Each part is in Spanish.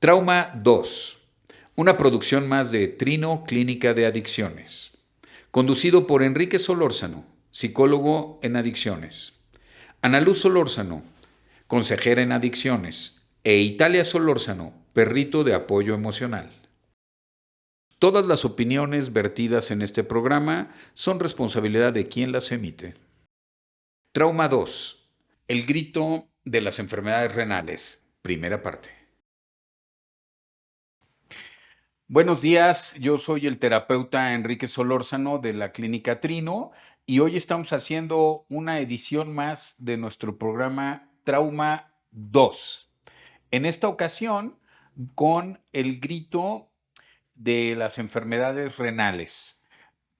Trauma 2. Una producción más de Trino Clínica de Adicciones. Conducido por Enrique Solórzano, psicólogo en adicciones. Ana Luz Solórzano, consejera en adicciones. E Italia Solórzano, perrito de apoyo emocional. Todas las opiniones vertidas en este programa son responsabilidad de quien las emite. Trauma 2. El grito de las enfermedades renales. Primera parte. Buenos días, yo soy el terapeuta Enrique Solórzano de la Clínica Trino y hoy estamos haciendo una edición más de nuestro programa Trauma 2. En esta ocasión con el grito de las enfermedades renales.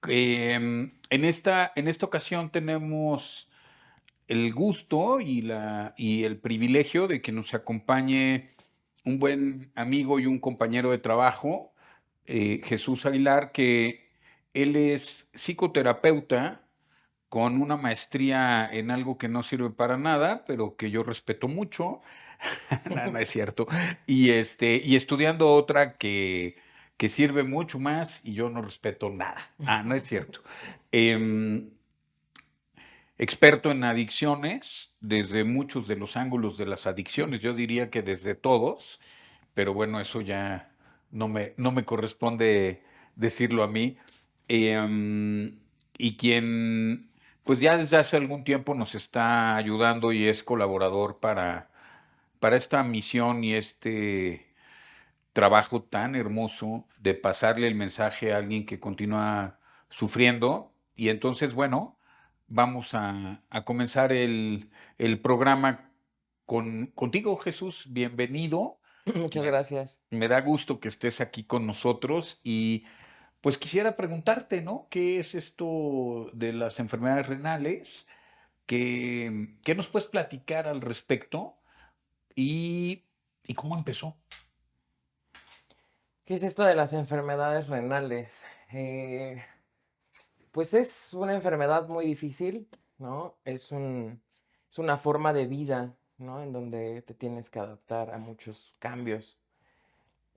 En esta ocasión tenemos el gusto y el privilegio de que nos acompañe un buen amigo y un compañero de trabajo, Jesús Aguilar, que él es psicoterapeuta con una maestría en algo que no sirve para nada, pero que yo respeto mucho. No, no es cierto. Y estudiando otra que sirve mucho más y yo no respeto nada. No es cierto. Em, Experto en adicciones, desde muchos de los ángulos de las adicciones, yo diría que desde todos, pero bueno, eso ya no me corresponde decirlo a mí. Em, y quien, pues ya desde hace algún tiempo nos está ayudando y es colaborador para esta misión y este trabajo tan hermoso de pasarle el mensaje a alguien que continúa sufriendo. Y entonces, bueno, vamos a comenzar el programa contigo, Jesús. Bienvenido. Muchas Me, gracias. me da gusto que estés aquí con nosotros y pues quisiera preguntarte, ¿no? ¿Qué es esto de las enfermedades renales? ¿Qué nos puedes platicar al respecto? ¿Y, y cómo empezó? ¿Qué es esto de las enfermedades renales? Pues es una enfermedad muy difícil, ¿no? Es una forma de vida, ¿no? En donde te tienes que adaptar a muchos cambios.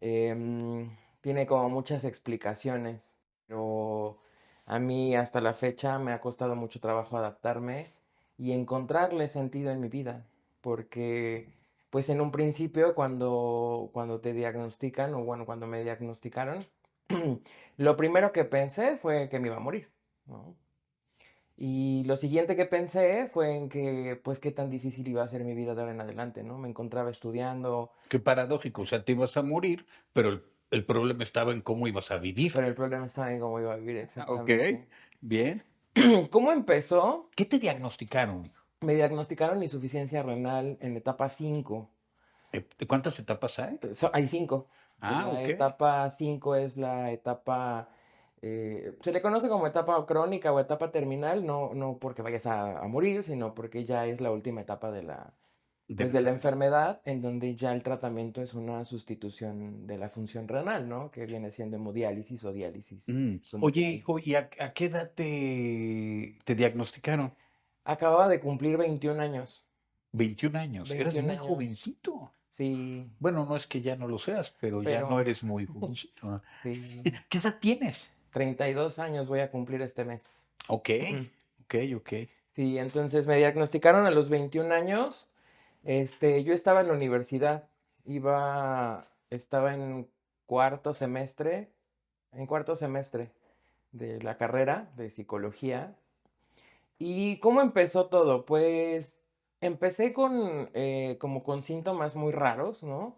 Tiene como muchas explicaciones, pero a mí hasta la fecha me ha costado mucho trabajo adaptarme y encontrarle sentido en mi vida, porque pues en un principio cuando te diagnostican, o bueno, cuando me diagnosticaron, lo primero que pensé fue que me iba a morir, ¿no? Y lo siguiente que pensé fue en que, pues, qué tan difícil iba a ser mi vida de ahora en adelante, ¿no? Me encontraba estudiando, Qué paradójico, o sea, te ibas a morir, pero el problema estaba en cómo ibas a vivir. pero el problema estaba en cómo iba a vivir Ok, exactamente. bien. ¿Cómo empezó? ¿Qué te diagnosticaron, hijo? Me diagnosticaron insuficiencia renal en etapa 5. ¿Cuántas etapas hay? Hay 5. La Ok. etapa 5 es la etapa, se le conoce como etapa crónica o etapa terminal, no porque vayas a morir, sino porque ya es la última etapa de De pues la de la enfermedad. enfermedad, en donde ya el tratamiento es una sustitución de la función renal, ¿no? Que viene siendo hemodiálisis o diálisis Oye, tumoral. hijo, ¿y a qué edad te diagnosticaron? Acababa de cumplir 21 años. 21 años. Eras 21 muy años. jovencito. Sí, Bueno, no es que ya no lo seas, pero ya no pero eres muy jovencito. sí, ¿Qué edad tienes? 32 años voy a cumplir este mes. Ok, ok, ok. Sí, entonces me diagnosticaron a los 21 años. Yo estaba en la universidad, estaba en cuarto semestre de la carrera de psicología. ¿Y cómo empezó todo? Pues empecé como con síntomas muy raros, ¿no?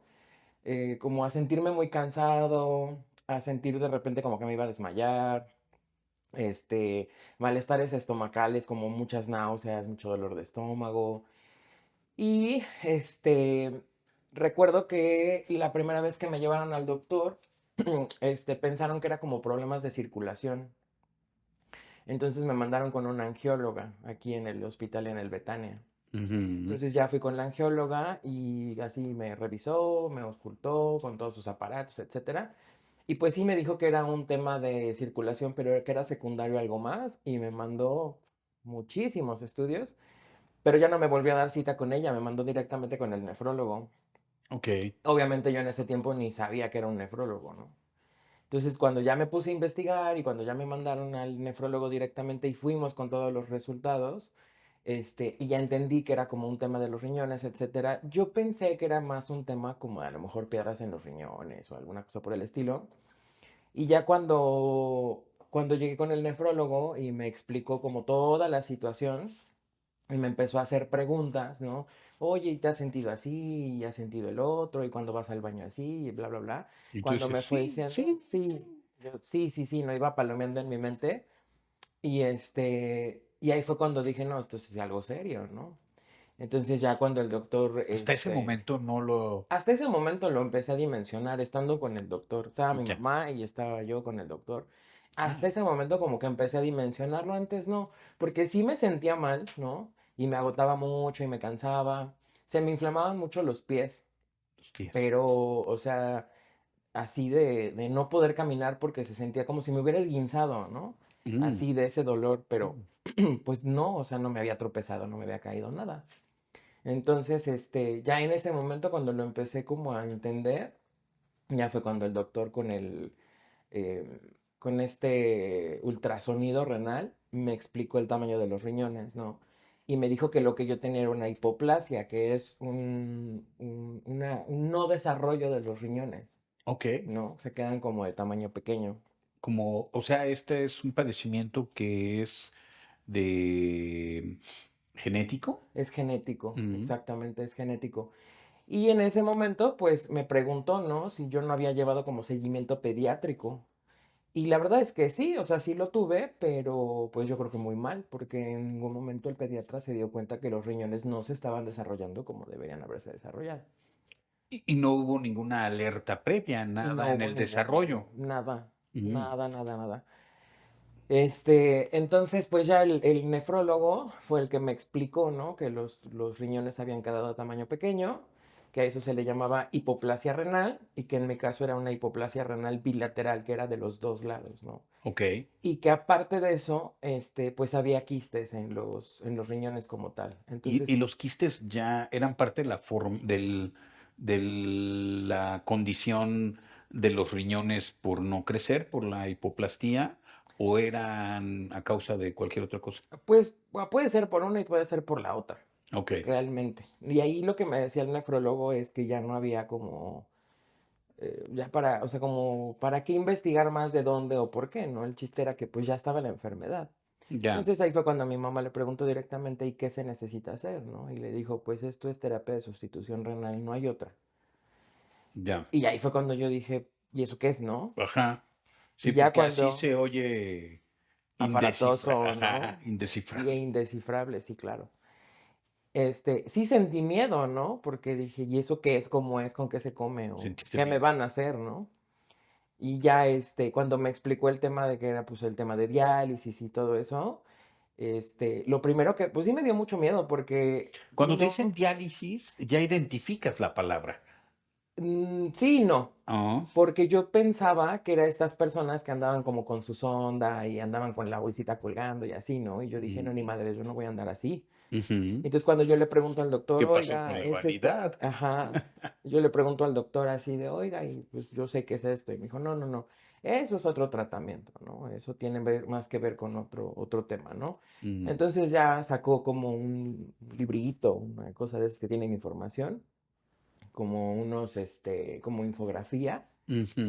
Como a sentirme muy cansado, a sentir de repente como que me iba a desmayar, este, malestares estomacales, como muchas náuseas, mucho dolor de estómago. Y recuerdo que la primera vez que me llevaron al doctor, pensaron que era como problemas de circulación. Entonces me mandaron con una angióloga aquí en el hospital en el Betania. Ujú. Entonces ya fui con la angióloga y así me revisó, me auscultó con todos sus aparatos, etcétera. Y pues sí me dijo que era un tema de circulación, pero que era secundario a algo más y me mandó muchísimos estudios, pero ya no me volvió a dar cita con ella, me mandó directamente con el nefrólogo. okey. Obviamente yo en ese tiempo ni sabía que era un nefrólogo, ¿no? Entonces, cuando ya me puse a investigar y cuando ya me mandaron al nefrólogo directamente y fuimos con todos los resultados, y ya entendí que era como un tema de los riñones, etcétera, yo pensé que era más un tema como a lo mejor piedras en los riñones o alguna cosa por el estilo. Y ya cuando llegué con el nefrólogo y me explicó como toda la situación, y me empezó a hacer preguntas, ¿no? Oye, ¿y te has sentido así? ¿Y has sentido el otro? ¿Y cuando vas al baño así? Y bla, bla, bla. Y tú Cuando dices: me fue "Sí, diciendo, sí". sí, yo, sí, sí, sí, no iba palomeando en mi mente. Y ahí fue cuando dije, no, esto sí es algo serio, ¿no? Entonces ya cuando el doctor, Hasta ese momento no lo hasta ese momento lo empecé a dimensionar estando con el doctor. Estaba mi ya. mamá y estaba yo con el doctor. Hasta Ah, ese momento como que empecé a dimensionarlo, antes no, porque sí me sentía mal, ¿no? Y me agotaba mucho y me cansaba. Se me inflamaban mucho los pies, los pies. pero, o sea, así de no poder caminar porque se sentía como si me hubiera esguinzado, ¿no? Mm, Así de ese dolor, pero mm, pues no, o sea, no me había tropezado, no me había caído nada. Entonces, ya en ese momento cuando lo empecé como a entender, ya fue cuando el doctor eh, con este ultrasonido renal me explicó el tamaño de los riñones, ¿no? Y me dijo que lo que yo tenía era una hipoplasia, que es un no desarrollo de los riñones, okey. ¿no? Se quedan como de tamaño pequeño. Como, o sea, este es un padecimiento que es de genético. Es genético, Mm, exactamente, es genético. Y en ese momento, pues me preguntó, ¿no? Si yo no había llevado como seguimiento pediátrico. Y la verdad es que sí, o sea, sí lo tuve, pero pues yo creo que muy mal, porque en ningún momento el pediatra se dio cuenta que los riñones no se estaban desarrollando como deberían haberse desarrollado. y no hubo ninguna alerta previa, Y nada no en hubo el ninguna, desarrollo. nada, Mm, nada, nada, nada. Entonces, pues ya el nefrólogo fue el que me explicó, ¿no? Que los riñones habían quedado de tamaño pequeño, que a eso se le llamaba hipoplasia renal y que en mi caso era una hipoplasia renal bilateral, que era de los dos lados, ¿no? okey. Y que aparte de eso, pues había quistes en los riñones como tal. ¿Y Entonces, los quistes ya eran parte de la form de la condición de los riñones por no crecer, por la hipoplastía, o eran a causa de cualquier otra cosa? pues puede ser por una y puede ser por la otra, Okey, realmente. Y ahí lo que me decía el nefrólogo es que ya no había como, ya para, o sea, como, ¿para qué investigar más de dónde o por qué, no? El chiste era que pues ya estaba la enfermedad. ya, Entonces ahí fue cuando mi mamá le preguntó directamente, ¿y qué se necesita hacer, no? Y le dijo, pues esto es terapia de sustitución renal, no hay otra. ya. Y ahí fue cuando yo dije, ¿y eso qué es, no? Ajá. Sí, Y ya porque así cuando, se oye aparatoso, ajá, ¿no? Y indescifrable. indescifrable, sí, claro. Sí sentí miedo, ¿no? Porque dije, ¿y eso qué es? ¿Cómo es? ¿Con qué se come? ¿O ¿Sentiste qué me miedo? van a hacer, no? Y ya, cuando me explicó el tema de que era, pues, el tema de diálisis y todo eso, lo primero que, pues sí me dio mucho miedo porque Cuando te dicen no, diálisis, ya identificas la palabra. sí y no. Ah, Porque yo pensaba que era estas personas que andaban como con su sonda y andaban con la bolsita colgando y así, ¿no? Y yo dije, no, ni mm, madre, yo no voy a andar así. ujú. Entonces, cuando yo le pregunto al doctor, ¿Qué pasó oiga, con la es esto, vanidad? ajá, yo le pregunto al doctor así de, oiga, y pues yo sé qué es esto. Y me dijo, no, no, no, eso es otro tratamiento, ¿no? Eso tiene más que ver con otro tema, ¿no? Mm, Entonces ya sacó como un librito, una cosa de esas que tienen información, como como infografía.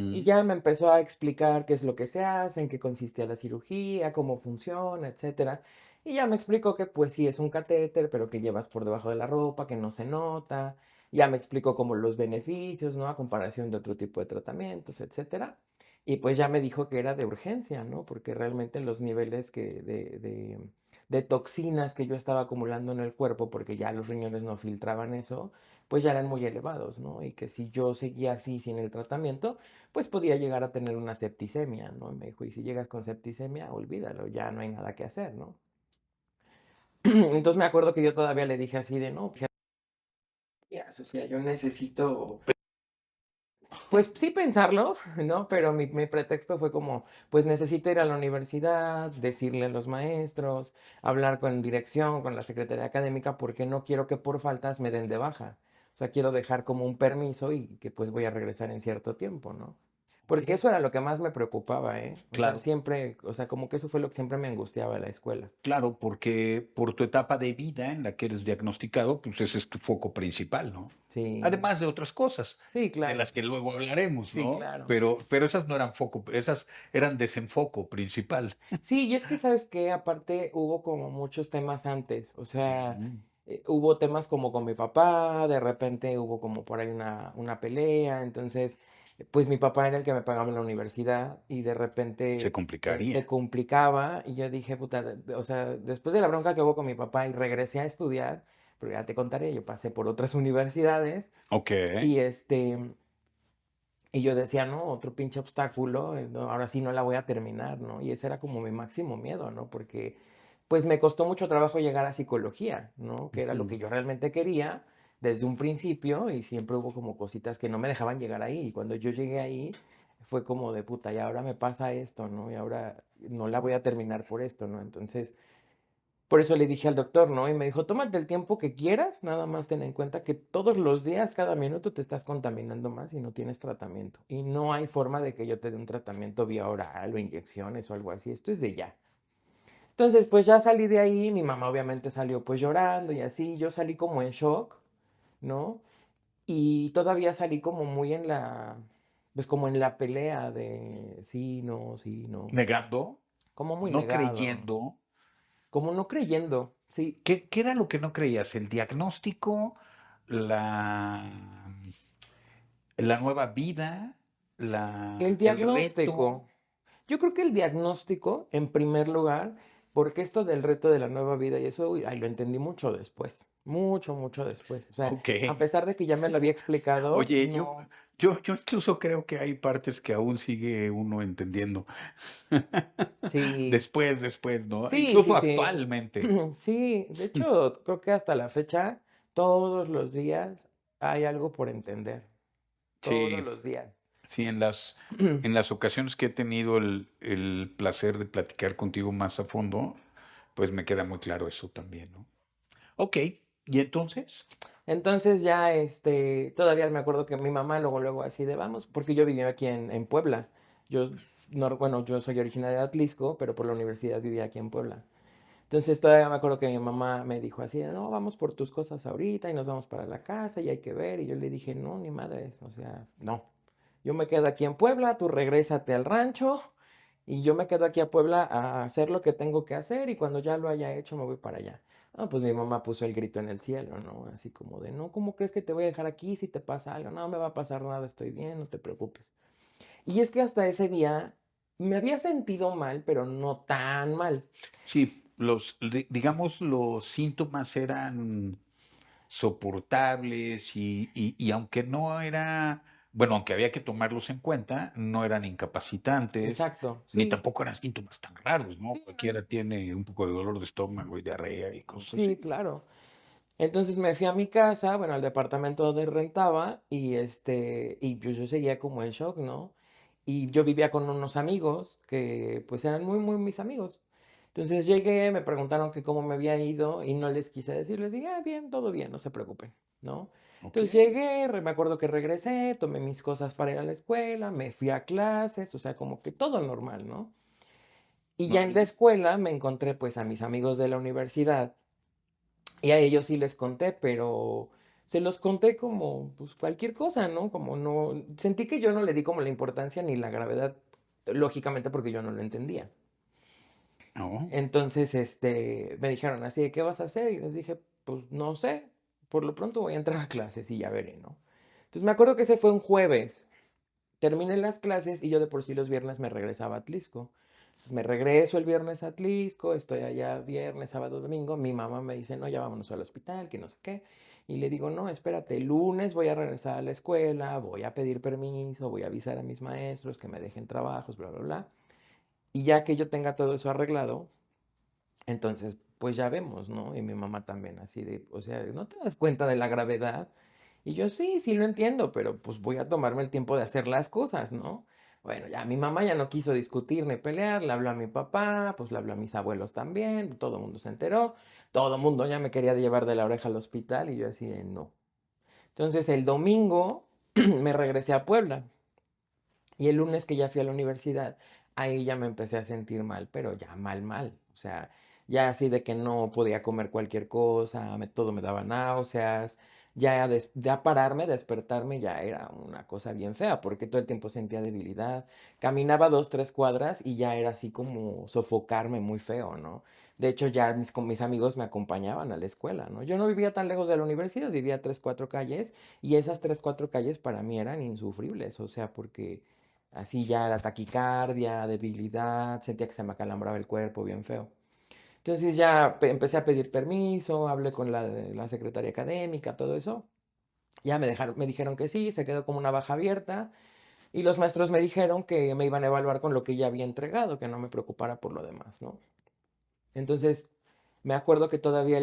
Y ujú. ya me empezó a explicar qué es lo que se hace, en qué consistía la cirugía, cómo funciona, etcétera. Y ya me explicó que pues sí es un catéter, pero que llevas por debajo de la ropa, que no se nota. Ya me explicó como los beneficios, ¿no? A comparación de otro tipo de tratamientos, etcétera. Y pues ya me dijo que era de urgencia, ¿no? Porque realmente los niveles de toxinas que yo estaba acumulando en el cuerpo, porque ya los riñones no filtraban eso, pues ya eran muy elevados, ¿no? Y que si yo seguía así sin el tratamiento, pues podía llegar a tener una septicemia, ¿no? Y me dijo, y si llegas con septicemia, olvídalo, ya no hay nada que hacer, ¿no? Entonces me acuerdo que yo todavía le dije así de, no, fíjate, o sea, yo necesito, pues sí pensarlo, ¿no? Pero mi pretexto fue como, pues necesito ir a la universidad, decirle a los maestros, hablar con dirección, con la secretaría académica, porque no quiero que por faltas me den de baja. O sea, quiero dejar como un permiso y que pues voy a regresar en cierto tiempo, ¿no? Porque Okey, eso era lo que más me preocupaba, ¿eh? O sea, claro. siempre, o sea, como que eso fue lo que siempre me angustiaba de la escuela. Claro, porque por tu etapa de vida en la que eres diagnosticado, pues ese es tu foco principal, ¿no? Sí, Además de otras cosas, sí, de claro, las que luego hablaremos, sí, ¿no? claro. Pero esas no eran foco, esas eran desenfoco principal. Sí, y es que, ¿sabes qué? Aparte hubo como muchos temas antes, o sea, Mm, hubo temas como con mi papá, de repente hubo como por ahí una pelea, entonces, pues mi papá era el que me pagaba la universidad y de se repente se complicaría. complicaba y yo dije, puta, o sea, después de la bronca que hubo con mi papá y regresé a estudiar, pero ya te contaré, yo pasé por otras universidades Okey, y y yo decía, no, otro pinche obstáculo, no, ahora sí no la voy a terminar, ¿no? Y ese era como mi máximo miedo, ¿no? Porque pues me costó mucho trabajo llegar a psicología, ¿no? Que era lo ujú. que yo realmente quería desde un principio y siempre hubo como cositas que no me dejaban llegar ahí. Y cuando yo llegué ahí fue como de puta, y ahora me pasa esto, ¿no? Y ahora no la voy a terminar por esto, ¿no? Entonces por eso le dije al doctor, ¿no? Y me dijo, tómate el tiempo que quieras, nada más ten en cuenta que todos los días, cada minuto te estás contaminando más y no tienes tratamiento. Y no hay forma de que yo te dé un tratamiento vía oral o inyecciones o algo así, esto es de ya. Entonces, pues ya salí de ahí, mi mamá obviamente salió pues llorando y así, yo salí como en shock, ¿no? Y todavía salí como muy en pues como en la pelea de sí, no, Negando, como muy no negado, creyendo. como no creyendo, sí. ¿Qué era lo que no creías? ¿El diagnóstico, la la nueva vida, El el reto? diagnóstico. Yo creo que el diagnóstico, en primer lugar, porque esto del reto de la nueva vida y eso, uy, ay, lo entendí mucho después, mucho, mucho después. O sea, a Okey. pesar de que ya me lo había explicado, Oye, no. yo incluso creo que hay partes que aún sigue uno entendiendo. Sí, Después, ¿no? sí, Incluso sí, sí. actualmente. Sí, de hecho, creo que hasta la fecha, todos los días hay algo por entender, todos Sí, los días. sí, en las ocasiones que he tenido el placer de platicar contigo más a fondo, pues me queda muy claro eso también, ¿no? Okey, ¿y entonces? Entonces ya, todavía me acuerdo que mi mamá luego, luego así de vamos, porque yo vivía aquí en Puebla. Yo, no, bueno, yo soy originaria de Atlisco, pero por la universidad vivía aquí en Puebla. Entonces todavía me acuerdo que mi mamá me dijo así, de, no, vamos por tus cosas ahorita y nos vamos para la casa y hay que ver. Y yo le dije, no, ni madres, o sea, no. Yo me quedo aquí en Puebla, tú regrésate al rancho y yo me quedo aquí a Puebla a hacer lo que tengo que hacer y cuando ya lo haya hecho me voy para allá. No, pues mi mamá puso el grito en el cielo, ¿no? Así como de, no, ¿cómo crees que te voy a dejar aquí si te pasa algo? No me va a pasar nada, estoy bien, no te preocupes. Y es que hasta ese día me había sentido mal, pero no tan mal. Sí, digamos, los síntomas eran soportables y aunque no era, bueno, aunque había que tomarlos en cuenta, no eran incapacitantes, Exacto, ni sí, tampoco eran síntomas tan raros, ¿no? sí, Cualquiera tiene un poco de dolor de estómago y diarrea y cosas sí, así. claro. Entonces me fui a mi casa, bueno, al departamento donde rentaba, y pues yo seguía como en shock, ¿no? Y yo vivía con unos amigos que pues eran muy, muy mis amigos. Entonces llegué, me preguntaron que cómo me había ido y no les quise decir, les dije, ah, bien, todo bien, no se preocupen, ¿no? Entonces Okey, llegué, me acuerdo que regresé, tomé mis cosas para ir a la escuela, me fui a clases, o sea, como que todo normal, ¿no? Y ya en la okey. escuela me encontré pues a mis amigos de la universidad y a ellos sí les conté, pero se los conté como, pues, cualquier cosa, ¿no? Como no sentí que yo no le di como la importancia ni la gravedad, lógicamente, porque yo no lo entendía. Oh, Entonces, me dijeron así de: "¿Qué vas a hacer?". Y les dije: "Pues, no sé, por lo pronto voy a entrar a clases y ya veré", ¿no? Entonces, me acuerdo que ese fue un jueves. Terminé las clases y yo de por sí los viernes me regresaba a Atlisco. Entonces me regreso el viernes a Atlisco, estoy allá viernes, sábado, domingo. Mi mamá me dice, no, ya vámonos al hospital, que no sé qué. Y le digo, no, espérate, el lunes voy a regresar a la escuela, voy a pedir permiso, voy a avisar a mis maestros que me dejen trabajos, bla, bla, bla. Y ya que yo tenga todo eso arreglado, entonces pues ya vemos, ¿no? Y mi mamá también así de, o sea, ¿no te das cuenta de la gravedad? Y yo sí, sí lo entiendo, pero pues voy a tomarme el tiempo de hacer las cosas, ¿no? Bueno, ya mi mamá ya no quiso discutir ni pelear, le habló a mi papá, pues le habló a mis abuelos también, todo el mundo se enteró, todo el mundo ya me quería llevar de la oreja al hospital y yo así de no. Entonces el domingo me regresé a Puebla y el lunes que ya fui a la universidad, ahí ya me empecé a sentir mal, pero ya mal, mal. O sea, ya así de que no podía comer cualquier cosa, todo me daba náuseas. Ya pararme, despertarme, ya era una cosa bien fea, porque todo el tiempo sentía debilidad. Caminaba 2, 3 cuadras y ya era así como sofocarme muy feo, ¿no? De hecho, ya con mis amigos me acompañaban a la escuela, ¿no? Yo no vivía tan lejos de la universidad, vivía a 3, 4 calles, y esas 3, 4 calles para mí eran insufribles, o sea, porque así ya la taquicardia, debilidad, sentía que se me acalambraba el cuerpo bien feo. Entonces ya empecé a pedir permiso, hablé con la secretaria académica, todo eso. Ya me dijeron que sí, se quedó como una baja abierta y los maestros me dijeron que me iban a evaluar con lo que ya había entregado, que no me preocupara por lo demás, ¿no? Entonces me acuerdo que todavía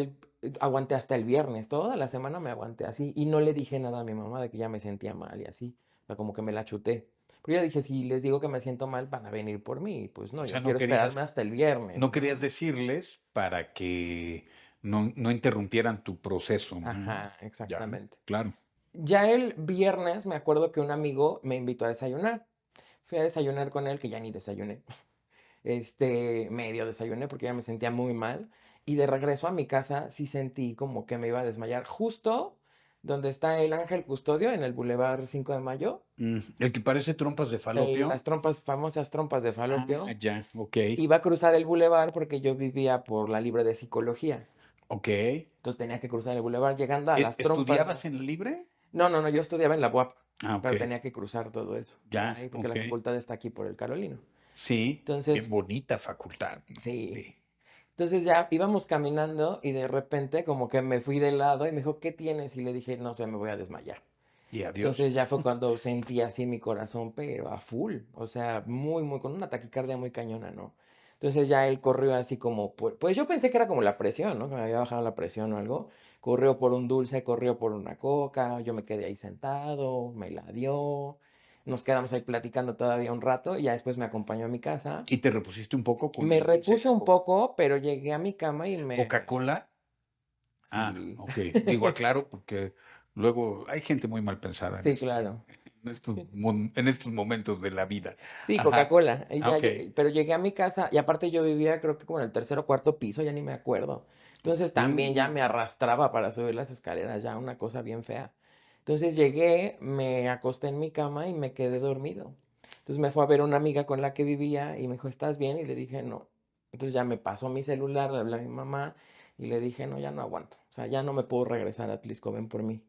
aguanté hasta el viernes, toda la semana me aguanté así y no le dije nada a mi mamá de que ya me sentía mal y así, o sea, como que me la chuté. Pero yo dije, si les digo que me siento mal, van a venir por mí. Y pues no, O yo sea, quiero esperarme hasta el viernes, no querías ¿no? decirles para que no interrumpieran tu proceso, ¿no? Ajá, Ya, exactamente. claro. Ya el viernes me acuerdo que un amigo me invitó a desayunar. Fui a desayunar con él, que ya ni desayuné. Medio desayuné porque ya me sentía muy mal. Y de regreso a mi casa sí sentí como que me iba a desmayar. Justo donde está el Ángel Custodio, en el Boulevard 5 de Mayo. El que parece trompas de Las falopio. famosas trompas de Ah, falopio. ya, ok, Iba a cruzar el bulevar porque yo vivía por la Libre de Psicología. ok. Entonces tenía que cruzar el bulevar llegando a las trompas. ¿Estudiabas en el libre? No, no, no, yo estudiaba en la UAP, Ah, ok, pero tenía que cruzar todo eso por ya, ahí, porque ok. la facultad está aquí por el Carolino. Sí, bien Entonces, bonita facultad, ¿no? sí. Sí. Entonces ya íbamos caminando y de repente como que me fui de lado y me dijo, ¿qué tienes? Y le dije, no sé, me voy a desmayar. Y adiós. Entonces ya fue cuando sentí así mi corazón, pero a full, o sea, muy, muy, con una taquicardia muy cañona, ¿no? Entonces ya él corrió así como, pues yo pensé que era como la presión, ¿no? Que me había bajado la presión o algo. Corrió por un dulce, corrió por una coca, yo me quedé ahí sentado, me la dio. Nos quedamos ahí platicando todavía un rato y ya después me acompañó a mi casa. ¿Y te repusiste un poco con Me el dulce y repuse la un coca? poco, pero llegué a mi cama y ¿Coca-Cola? Ah, Sí. ok. Digo, aclaro porque luego hay gente muy mal pensada Sí, claro. en estos momentos de la vida. Sí, Ajá. Coca-Cola. Ah, ok. Pero llegué a mi casa y aparte yo vivía creo que como en el tercer o cuarto piso, ya ni me acuerdo. Entonces también ya me Mm, arrastraba para subir las escaleras, ya una cosa bien fea. Entonces llegué, me acosté en mi cama y me quedé dormido. Entonces me fue a ver una amiga con la que vivía y me dijo, ¿estás bien? Y le dije, no. Entonces ya me pasó mi celular, le hablé a mi mamá y le dije, no, ya no aguanto. O sea, ya no me puedo regresar a Atlisco, ven por mí.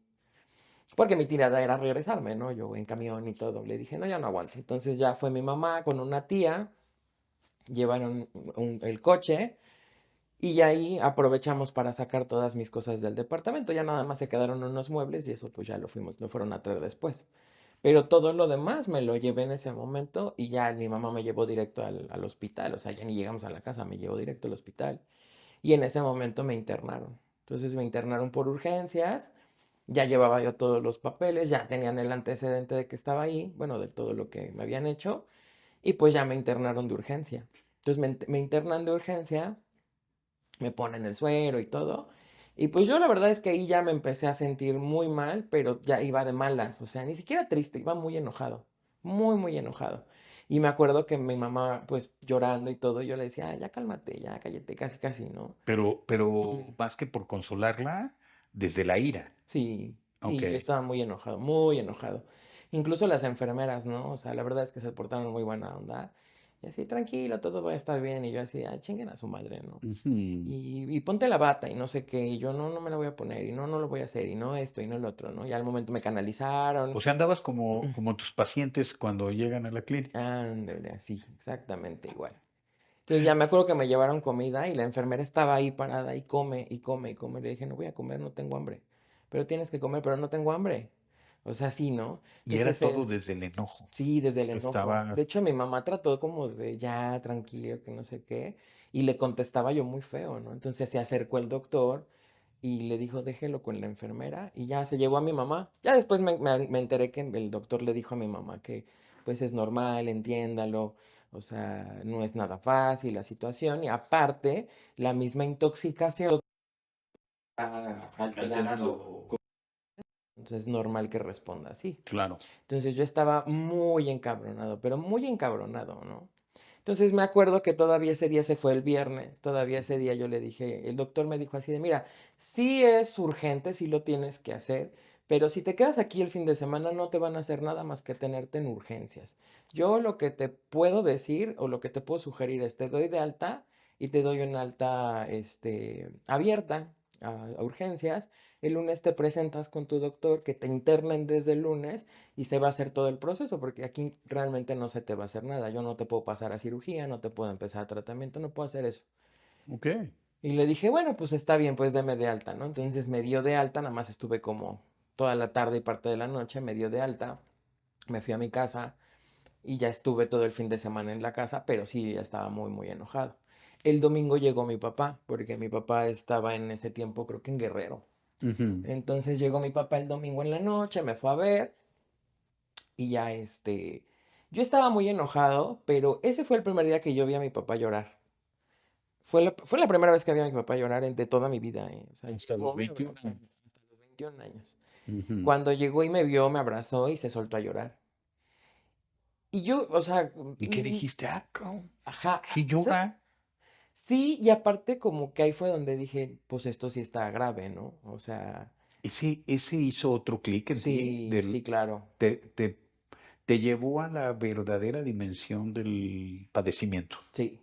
Porque mi tirada era regresarme, ¿no? Yo en camión y todo. Le dije, no, ya no aguanto. Entonces ya fue mi mamá con una tía, llevaron el coche y ahí aprovechamos para sacar todas mis cosas del departamento. Ya nada más se quedaron unos muebles y eso pues ya lo fueron a traer después. Pero todo lo demás me lo llevé en ese momento y ya mi mamá me llevó directo al hospital. O sea, ya ni llegamos a la casa, me llevó directo al hospital. Y en ese momento me internaron. Entonces me internaron por urgencias. Ya llevaba yo todos los papeles, ya tenían el antecedente de que estaba ahí, bueno, de todo lo que me habían hecho, y pues ya me internaron de urgencia. Entonces me internan de urgencia, me ponen el suero y todo, y pues yo la verdad es que ahí ya me empecé a sentir muy mal, pero ya iba de malas, o sea, ni siquiera triste, iba muy enojado, muy, muy enojado. Y me acuerdo que mi mamá, pues llorando y todo, yo le decía, "Ay, ya cálmate, ya cállate, casi, casi, ¿no?" pero Ujú. más que por consolarla, desde la ira. Sí, Ok. sí, yo estaba muy enojado, muy enojado. Incluso las enfermeras, ¿no? O sea, la verdad es que se portaron muy buena onda. Y así, tranquilo, todo va a estar bien. Y yo así, ah, chinguen a su madre, ¿no? Ujú. Y ponte la bata y no sé qué. Y yo, no, no me la voy a poner. Y no, no lo voy a hacer. Y no esto y no lo otro, ¿no? Y al momento me canalizaron. O sea, andabas como tus pacientes cuando llegan a la clínica. Ándale, así, exactamente igual. Entonces ya me acuerdo que me llevaron comida y la enfermera estaba ahí parada y come y come y come. Le dije, no voy a comer, no tengo hambre. Pero tienes que comer, pero no tengo hambre. O sea, sí, ¿no? Y era Entonces todo es, desde el enojo. sí, desde el enojo. Estaba, De hecho, mi mamá trató como de ya, tranquilo, que no sé qué. Y le contestaba yo muy feo, ¿no? Entonces se acercó el doctor y le dijo, déjelo con la enfermera. Y ya se llevó a mi mamá. Ya después me enteré que el doctor le dijo a mi mamá que pues es normal, entiéndalo. O sea, no es nada fácil la situación. Y aparte, la misma intoxicación está alterando. alterando. Entonces es normal que responda así. claro. Entonces yo estaba muy encabronado, pero muy encabronado, ¿no? Entonces me acuerdo que todavía ese día se fue el viernes, todavía ese día yo le dije, el doctor me dijo así de, mira, sí es urgente, sí lo tienes que hacer, pero si te quedas aquí el fin de semana no te van a hacer nada más que tenerte en urgencias. Yo lo que te puedo decir o lo que te puedo sugerir es te doy de alta y te doy una alta abierta a urgencias. El lunes te presentas con tu doctor, que te internen desde el lunes y se va a hacer todo el proceso, porque aquí realmente no se te va a hacer nada. Yo no te puedo pasar a cirugía, no te puedo empezar tratamiento, no puedo hacer eso. Ok. Y le dije, bueno, pues está bien, pues deme de alta, ¿no? Entonces me dio de alta, nada más estuve como toda la tarde y parte de la noche, me dio de alta, me fui a mi casa y ya estuve todo el fin de semana en la casa, pero sí, ya estaba muy, muy enojado. El domingo llegó mi papá, porque mi papá estaba en ese tiempo, creo que en Guerrero. Ujú. Entonces llegó mi papá el domingo en la noche, me fue a ver y ya yo estaba muy enojado, pero ese fue el primer día que yo vi a mi papá llorar. Fue la primera vez que vi a mi papá llorar de toda mi vida, ¿eh? O sea, Hasta los llegó, me 21 abrazó años. hasta los 21 años. Ujú. Cuando llegó y me vio, me abrazó y se soltó a llorar. Y yo, o sea, ¿Y qué dijiste? Ah, cabrón, ajá, sí llora. sí, y aparte como que ahí fue donde dije, pues esto sí está grave, ¿no? O sea, Ese hizo otro clic en ti, sí, sí, claro, te, te, te llevó a la verdadera dimensión del padecimiento. sí,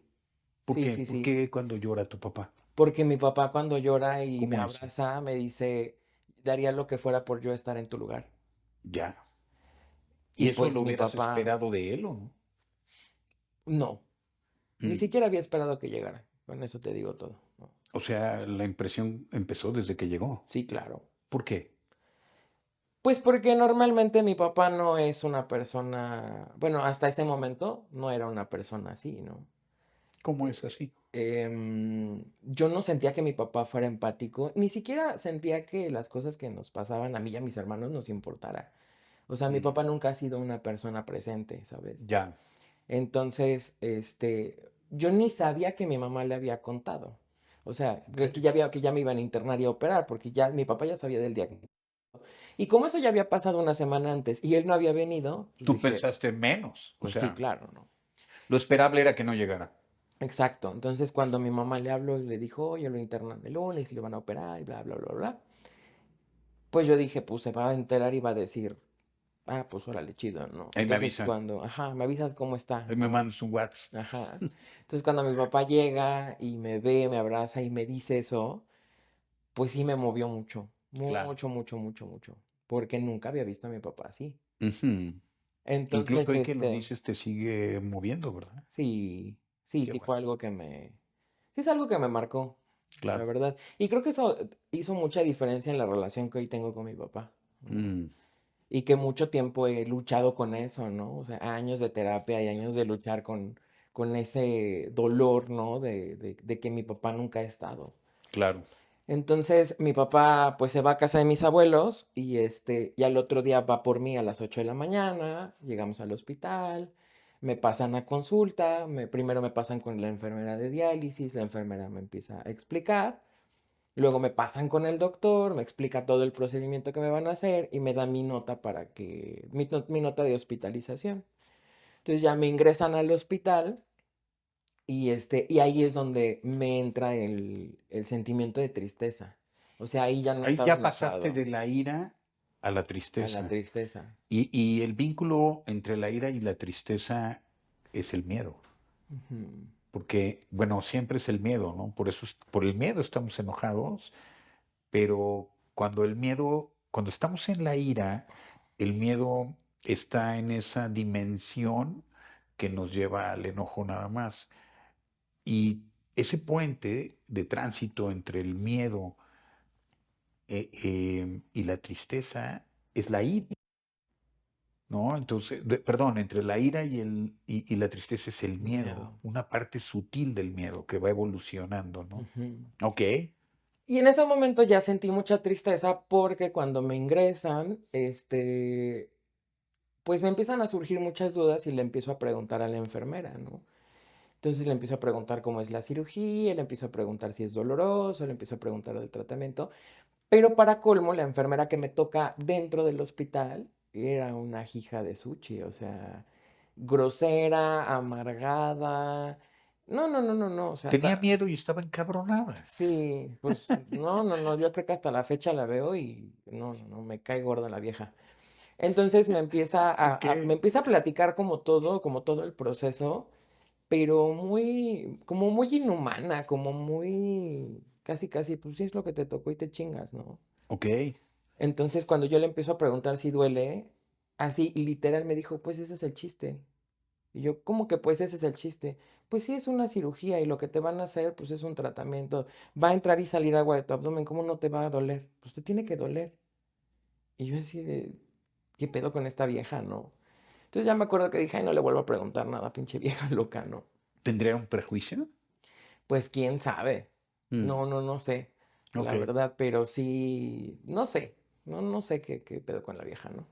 ¿Por sí, qué? sí, ¿Por sí. qué cuando llora tu papá? Porque mi papá cuando llora y me ¿Cómo es? abraza, me dice, daría lo que fuera por yo estar en tu lugar. Ya. ¿Y Y eso pues lo mi hubieras papá, esperado de él o no? no, ni Mm. siquiera había esperado que llegara. Con eso te digo todo, ¿no? O sea, la impresión empezó desde que llegó. Sí, claro. ¿Por qué? Pues porque normalmente mi papá no es una persona, bueno, hasta ese momento no era una persona así, ¿no? ¿Cómo es así? Yo no sentía que mi papá fuera empático, ni siquiera sentía que las cosas que nos pasaban a mí y a mis hermanos nos importara. O sea, mi Mm. papá nunca ha sido una persona presente, ¿sabes? Ya. Entonces, yo ni sabía que mi mamá le había contado. O sea, Ok. que ya me iban a internar y a operar, porque ya mi papá ya sabía del diagnóstico. Y como eso ya había pasado una semana antes y él no había venido, pues Tú dije, pensaste menos. O pues sí, sea, claro, ¿no? lo esperable era que no llegara. Exacto. Entonces, cuando mi mamá le habló y le dijo, oye, lo internan el lunes, le van a operar y bla, bla, bla, bla, pues yo dije, pues se va a enterar y va a decir, ah, pues órale, chido, ¿no? Ahí me Entonces, avisan. cuando, ajá, me avisas cómo está, Ahí me ¿no? mandas un WhatsApp. Ajá. Entonces, cuando mi papá llega y me ve, me abraza y me dice eso, pues sí me movió mucho, Claro. mucho, mucho, mucho, mucho, porque nunca había visto a mi papá así. Ujú. Entonces, Incluso hoy que lo dices te sigue moviendo, ¿verdad? sí, sí, Qué sí bueno. fue algo sí es algo que me marcó, la Claro. verdad. Y creo que eso hizo mucha diferencia en la relación que hoy tengo con mi papá, ¿no? Mm. Y que mucho tiempo he luchado con eso, ¿no? O sea, años de terapia y años de luchar con ese dolor, ¿no? De que mi papá nunca ha estado. Claro. Entonces, mi papá, pues, se va a casa de mis abuelos y al otro día va por mí a las 8 de la mañana, llegamos al hospital, me pasan a consulta, primero me pasan con la enfermera de diálisis, la enfermera me empieza a explicar, luego me pasan con el doctor, me explica todo el procedimiento que me van a hacer y me da mi nota mi nota de hospitalización. Entonces ya me ingresan al hospital y ahí es donde me entra el sentimiento de tristeza. O sea, ahí ya no Ahí estaba ya pasaste enojado de la ira a la a la tristeza. tristeza. Y el vínculo entre la ira y la tristeza es el miedo. Ujú. Porque, bueno, siempre es el miedo, ¿no? Por eso, por el miedo estamos enojados, pero cuando estamos en la ira, el miedo está en esa dimensión que nos lleva al enojo nada más. Y ese puente de tránsito entre el miedo y la tristeza es la ira, ¿no? Entonces, perdón, entre la ira y la tristeza es el miedo, Miedo. una parte sutil del miedo que va evolucionando, ¿no? Ujú. Ok. Y en ese momento ya sentí mucha tristeza porque cuando me ingresan, pues me empiezan a surgir muchas dudas y le empiezo a preguntar a la enfermera, ¿no? Entonces le empiezo a preguntar cómo es la cirugía, le empiezo a preguntar si es doloroso, le empiezo a preguntar del tratamiento. Pero para colmo, la enfermera que me toca dentro del hospital era una hija de Suchi, o sea, grosera, amargada. No, no, no, no, no, o sea, Tenía hasta, miedo y estaba encabronada. sí, pues no, no, no, yo creo que hasta la fecha la veo y no, no, no, me cae gorda la vieja. Entonces me Okey, empieza a platicar como todo el proceso, pero muy, como muy inhumana, como muy, casi, casi, pues sí es lo que te tocó y te chingas, ¿no? okey. Entonces, cuando yo le empiezo a preguntar si duele, así literal me dijo, pues ese es el chiste. Y yo, ¿cómo que pues ese es el chiste? Pues sí, es una cirugía y lo que te van a hacer, pues es un tratamiento. Va a entrar y salir agua de tu abdomen, ¿cómo no te va a doler? Pues te tiene que doler. Y yo así de, ¿qué pedo con esta vieja, no? Entonces ya me acuerdo que dije, ay, no le vuelvo a preguntar nada, pinche vieja loca, ¿no? ¿Tendría un prejuicio? Pues quién sabe. Mm, No, no, no sé, la okey. verdad, pero sí, no sé, no, no sé qué pedo con la vieja, ¿no?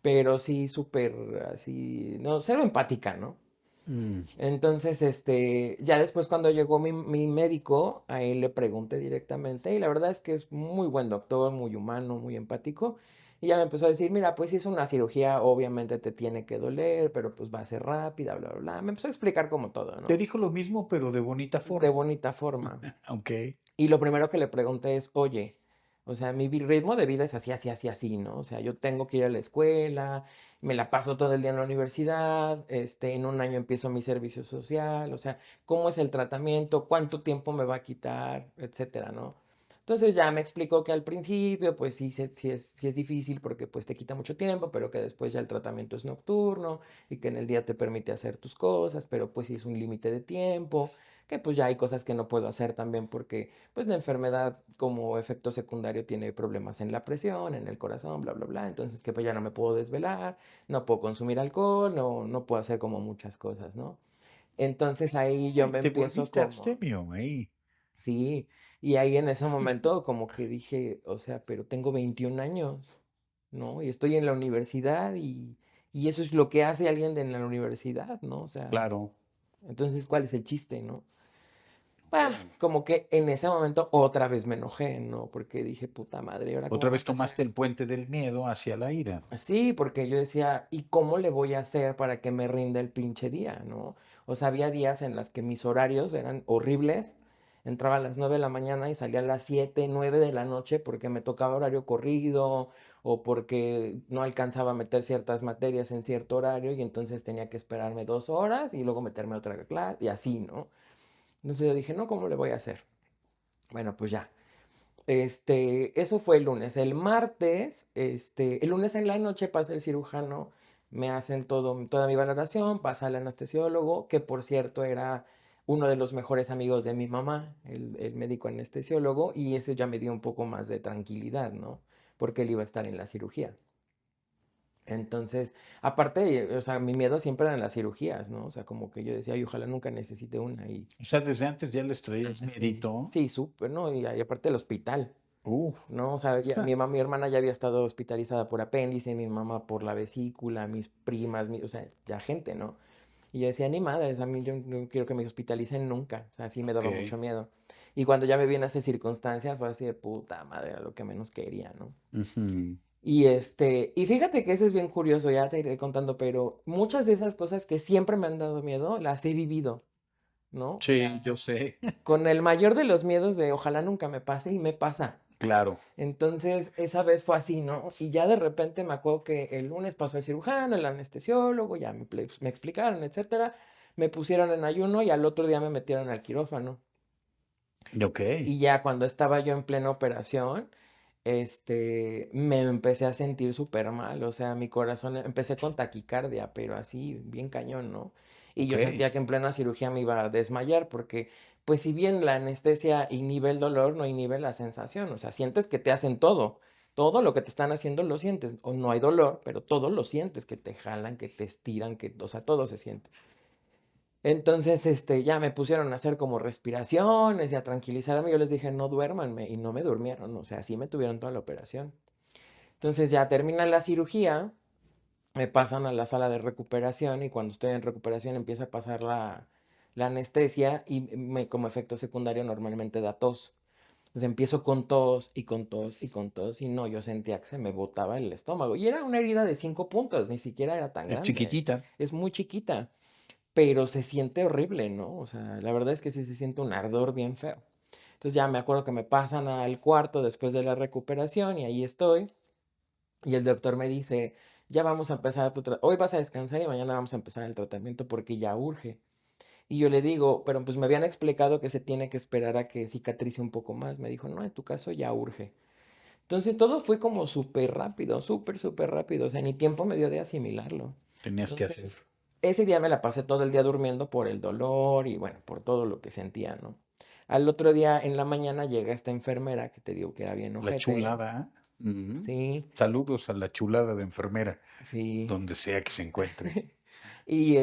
Pero sí súper así, no, cero empática, ¿no? Mm, Entonces, ya después cuando llegó mi médico, a él le pregunté directamente y la verdad es que es muy buen doctor, muy humano, muy empático. Y ya me empezó a decir, mira, pues si es una cirugía, obviamente te tiene que doler, pero pues va a ser rápida, bla, bla, bla. Me empezó a explicar como todo, te ¿no? dijo lo mismo, pero de bonita De forma. bonita forma. Okey. Y lo primero que le pregunté es, oye, o sea, ritmo de vida es así, así, así, así, ¿no? O sea, yo tengo que ir a la escuela, me la paso todo el día en la universidad, en un año empiezo mi servicio social, o sea, ¿cómo es el tratamiento? ¿Cuánto tiempo me va a quitar? Etcétera, ¿no? Entonces ya me explicó que al principio, pues sí, sí es difícil porque pues te quita mucho tiempo, pero que después ya el tratamiento es nocturno y que en el día te permite hacer tus cosas, pero pues sí es un límite de tiempo, que pues ya hay cosas que no puedo hacer también porque pues la enfermedad como efecto secundario tiene problemas en la presión, en el corazón, bla, bla, bla. Entonces que pues ya no me puedo desvelar, no puedo consumir alcohol, no, no puedo hacer como muchas cosas, ¿no? Entonces ahí yo Ay, me te empiezo volviste como, abstemio ahí. sí, y ahí en ese momento como que dije, o sea, pero tengo 21 años, ¿no? Y estoy en la universidad y eso es lo que hace alguien en la universidad, ¿no? O sea, Claro. entonces, ¿cuál es el chiste, no? Bueno, Okey. como que en ese momento otra vez me enojé, ¿no? Porque dije, puta madre, ¿y ahora cómo Otra va vez a pasar? tomaste el puente del miedo hacia la ira. Sí, porque yo decía, ¿y cómo le voy a hacer para que me rinda el pinche día, no? O sea, había días en las que mis horarios eran horribles. Entraba a las 9 de la mañana y salía a las 7, 9 de la noche porque me tocaba horario corrido o porque no alcanzaba a meter ciertas materias en cierto horario y entonces tenía que esperarme 2 horas y luego meterme a otra clase y así, ¿no? Entonces yo dije, no, ¿cómo le voy a hacer? Bueno, pues ya. Eso fue el lunes. El martes, el lunes en la noche pasa el cirujano, me hacen toda mi valoración, pasa el anestesiólogo, que por cierto era uno de los mejores amigos de mi mamá, el médico anestesiólogo, y ese ya me dio un poco más de tranquilidad, ¿no? Porque él iba a estar en la cirugía. Entonces, aparte, o sea, mi miedo siempre eran las cirugías, ¿no? O sea, como que yo decía, ay, ojalá nunca necesite una. Y O sea, desde antes ya les traías sí, miedito. sí, súper, ¿no? Y aparte el hospital. Uf. ¿No? O sea, mi hermana ya había estado hospitalizada por apéndice, mi mamá por la vesícula, mis primas, o sea, ya gente, ¿no? Y yo decía, ni madres, a mí yo no quiero que me hospitalicen nunca, o sea, sí me daba mucho Okey. miedo. Y cuando ya me vi en esa circunstancia fue así de puta madre, era lo que menos quería, ¿no? Ujú. Y fíjate que eso es bien curioso, ya te iré contando, pero muchas de esas cosas que siempre me han dado miedo, las he vivido, ¿no? O sea, Sí, yo sé. con el mayor de los miedos de ojalá nunca me pase y me pasa. Claro. Entonces, esa vez fue así, ¿no? Y ya de repente me acuerdo que el lunes pasó el cirujano, el anestesiólogo, ya me explicaron, etcétera. Me pusieron en ayuno y al otro día me metieron al quirófano. Okey. Y ya cuando estaba yo en plena operación, me empecé a sentir súper mal, o sea, mi corazón, empecé con taquicardia, pero así, bien cañón, ¿no? Y yo Okey. sentía que en plena cirugía me iba a desmayar, porque, pues si bien la anestesia inhibe el dolor, no inhibe la sensación, o sea, sientes que te hacen todo lo que te están haciendo lo sientes, o no hay dolor, pero todo lo sientes, que te jalan, que te estiran, o sea, todo se siente. Entonces, ya me pusieron a hacer como respiraciones y a tranquilizarme. Yo les dije, no duérmanme, y no me durmieron, o sea, así me tuvieron toda la operación. Entonces ya termina la cirugía, me pasan a la sala de recuperación y cuando estoy en recuperación empieza a pasar la anestesia y como efecto secundario normalmente da tos. Entonces empiezo con tos y con tos y con tos y no, yo sentía que se me botaba el estómago. Y era una herida de 5 puntos, ni siquiera era tan Es grande. chiquitita. Es muy chiquita, pero se siente horrible, ¿no? O sea, la verdad es que sí se siente un ardor bien feo. Entonces ya me acuerdo que me pasan al cuarto después de la recuperación y ahí estoy. Y el doctor me dice, ya vamos a empezar hoy vas a descansar y mañana vamos a empezar el tratamiento porque ya urge. Y yo le digo, pero pues me habían explicado que se tiene que esperar a que cicatrice un poco más. Me dijo, no, en tu caso ya urge. Entonces todo fue como súper rápido, súper, súper rápido. O sea, ni tiempo me dio de asimilarlo. Tenías que hacer. Entonces, ese día me la pasé todo el día durmiendo por el dolor y bueno, por todo lo que sentía, ¿no? Al otro día en la mañana llega esta enfermera que te digo que era bien La ojete. chulada. Ujú. Sí, Saludos a la chulada de enfermera, sí. donde sea que se encuentre. Y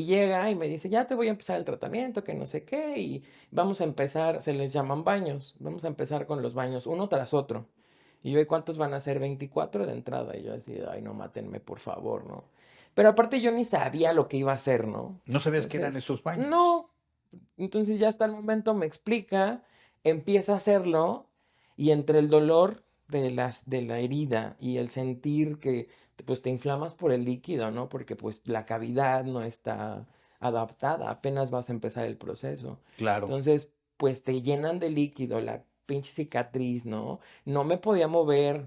llega y me dice, ya te voy a empezar el tratamiento, que no sé qué, y vamos a empezar, se les llaman baños, vamos a empezar con los baños, uno tras otro. Y yo, ¿y cuántos van a ser? 24 de entrada. Y yo así, ay, no, mátenme, por favor, ¿no? Pero aparte yo ni sabía lo que iba a hacer, ¿no? ¿No sabías qué eran Entonces, esos baños? no. Entonces ya hasta el momento me explica, empieza a hacerlo, y entre el dolor de la herida y el sentir que pues te inflamas por el líquido, ¿no? Porque pues la cavidad no está adaptada, apenas vas a empezar el proceso. Claro. Entonces, pues te llenan de líquido, la pinche cicatriz, ¿no? No me podía mover,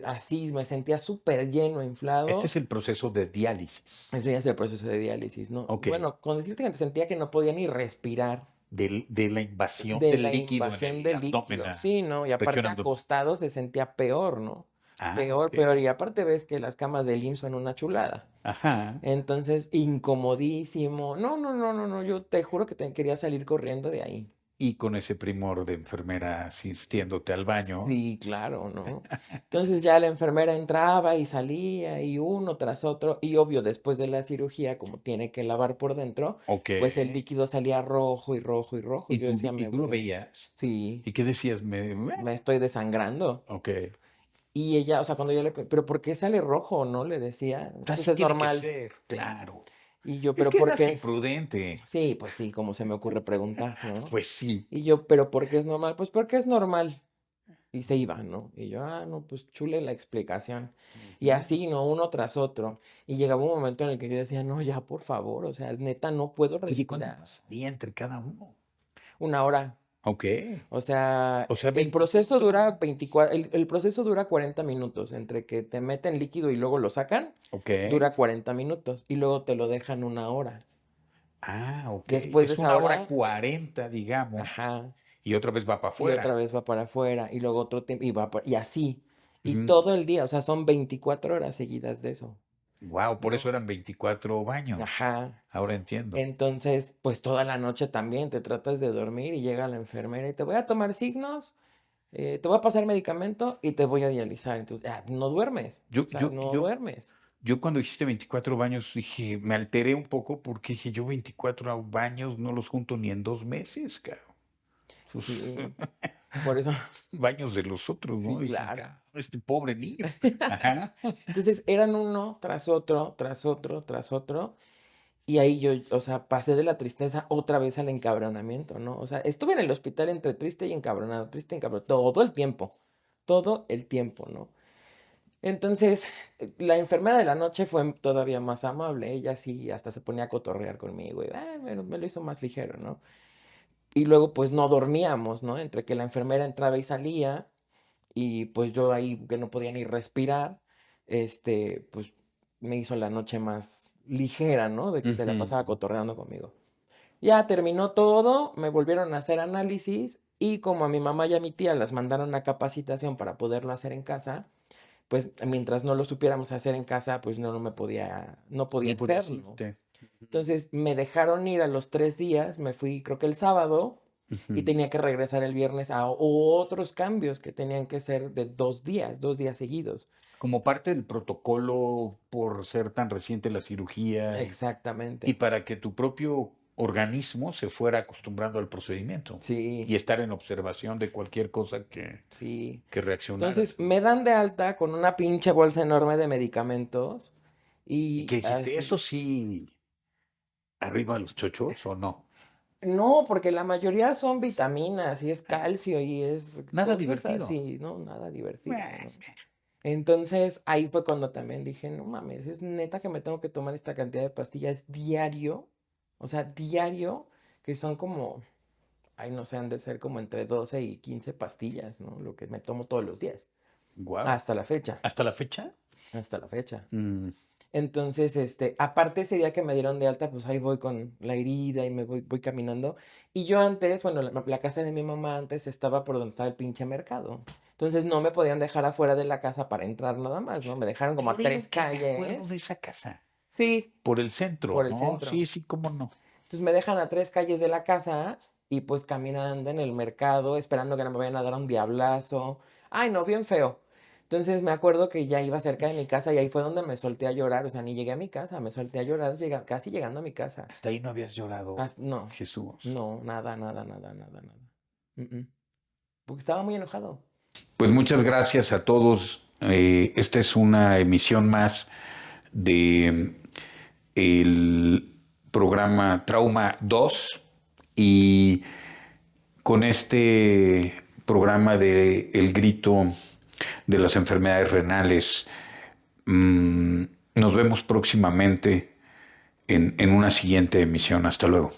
así, me sentía súper lleno, Este inflado. es el proceso de diálisis. Ese ya es el proceso de diálisis, ¿no? Ok. Bueno, con decirte que sentía que no podía ni respirar De la invasión de del la líquido en invasión el de abdomen, líquido. la Sí, ¿no? Y región aparte abdominal. acostado se sentía peor, ¿no? Ah, Peor, ok. peor. Y aparte ves que las camas del IMSS son una chulada. Ajá. Entonces, incomodísimo. No, no, no, no, no. Yo te juro que quería salir corriendo de ahí. Y con ese primor de enfermera asistiéndote al baño. Sí, claro, ¿no? Entonces ya la enfermera entraba y salía y uno tras otro. Y obvio, después de la cirugía, como tiene que lavar por dentro, Ok. pues el líquido salía rojo y rojo y rojo. Y yo decía, Y me tú lo voy. veías. Sí, ¿Y qué decías? me estoy desangrando. Ok. Y ella, o sea, cuando yo ¿pero por qué sale rojo? ¿No? Le decía, pues Así es tiene que normal. ser, claro. Y yo, Es ¿pero que por eras qué? imprudente. Sí, pues sí, como se me ocurre preguntar, ¿no? Pues sí. Y yo, ¿pero por qué es normal? Pues porque es normal. Y se iba, ¿no? Y yo, no, pues chule la explicación. Y Ujú. así, ¿no? Uno tras otro. Y llegaba un momento en el que yo decía, no, ya, por favor, o sea, neta, no puedo Oye, ¿cuánto respirar. pasaría entre cada uno? Una hora. Ok. O sea, O sea, el proceso 24. dura 24, el proceso dura 40 minutos, entre que te meten líquido y luego lo sacan, Ok. dura 40 minutos y luego te lo dejan una hora. Ah, ok. Después de Es esa una hora hora, 40, digamos, ajá, y otra vez va para y otra afuera. vez va para afuera y luego otro tiempo y así. Y Ujú. todo el día, o sea, son 24 horas seguidas de eso, Wow, por eso ¿no? eran 24 baños. Ajá. Ahora entiendo. Entonces, pues toda la noche también te tratas de dormir y llega la enfermera y te voy a tomar signos, te voy a pasar medicamento y te voy a dializar. Entonces, no duermes, Yo, o sea, yo, no yo, duermes. yo cuando dijiste 24 baños dije, me alteré un poco porque dije, yo 24 baños no los junto ni en 2 meses, cabrón. Esos Sí, por eso, baños de los otros, sí, ¿no? Dije, claro. "Cabrón, este pobre niño. Ajá. Entonces eran uno tras otro, tras otro, tras otro. Y ahí yo, o sea, pasé de la tristeza otra vez al encabronamiento, ¿no? O sea, estuve en el hospital entre triste y encabronado, todo el tiempo, ¿no? Entonces, la enfermera de la noche fue todavía más amable, ella sí hasta se ponía a cotorrear conmigo y me lo hizo más ligero, ¿no? Y luego pues no dormíamos, ¿no? Entre que la enfermera entraba y salía y pues yo ahí que no podía ni respirar, pues me hizo la noche más ligera, ¿no? De que se la pasaba Ujú. cotorreando conmigo. Ya terminó todo, me volvieron a hacer análisis y como a mi mamá y a mi tía las mandaron a capacitación para poderlo hacer en casa, pues mientras no lo supiéramos hacer en casa, pues no podía Ni podías hacerlo. irte. Ujú. Entonces me dejaron ir a los 3 días, me fui creo que el sábado y Ujú. tenía que regresar el viernes a otros cambios que tenían que ser de 2 días, 2 días seguidos. Como parte del protocolo por ser tan reciente la cirugía y Exactamente. para que tu propio organismo se fuera acostumbrando al procedimiento Sí, y estar en observación de cualquier cosa sí. que reaccionaras. Entonces me dan de alta con una pinche bolsa enorme de medicamentos ¿Y y qué dijiste? ¿Eso así. sí arriba los chochos o no? No, porque la mayoría son vitaminas y es calcio y es Nada cosas divertido. así, no, nada divertido, Bah, ¿no? Entonces, ahí fue cuando también dije, no mames, es neta que me tengo que tomar esta cantidad de pastillas diario, o sea, diario, que son como, ay, no sé, han de ser como entre 12 y 15 pastillas, ¿no? Lo que me tomo todos los días, guau. hasta la fecha, ¿Hasta la fecha? hasta la fecha. Mm, Entonces, aparte ese día que me dieron de alta, pues ahí voy con la herida y voy caminando. Y yo antes, bueno, la casa de mi mamá antes estaba por donde estaba el pinche mercado. Entonces no me podían dejar afuera de la casa para entrar nada más, ¿no? Me dejaron como a creo 3 que me acuerdo de calles. esa casa. Sí, Por el centro, por el ¿no? centro. Sí, sí, cómo no. Entonces me dejan a 3 calles de la casa y pues caminando en el mercado, esperando que no me vayan a dar un diablazo. Ay, no, bien feo. Entonces me acuerdo que ya iba cerca de mi casa y ahí fue donde me solté a llorar. O sea, ni llegué a mi casa, me solté a llorar casi llegando a mi casa. Hasta ahí no habías llorado, No, Jesús. no, nada, nada, nada, nada, nada. Mm, mm. Porque estaba muy enojado. Pues muchas gracias a todos. Esta es una emisión más de el programa Trauma 2 y con este programa de El Grito de las Enfermedades Renales, nos vemos próximamente en una siguiente emisión. Hasta luego.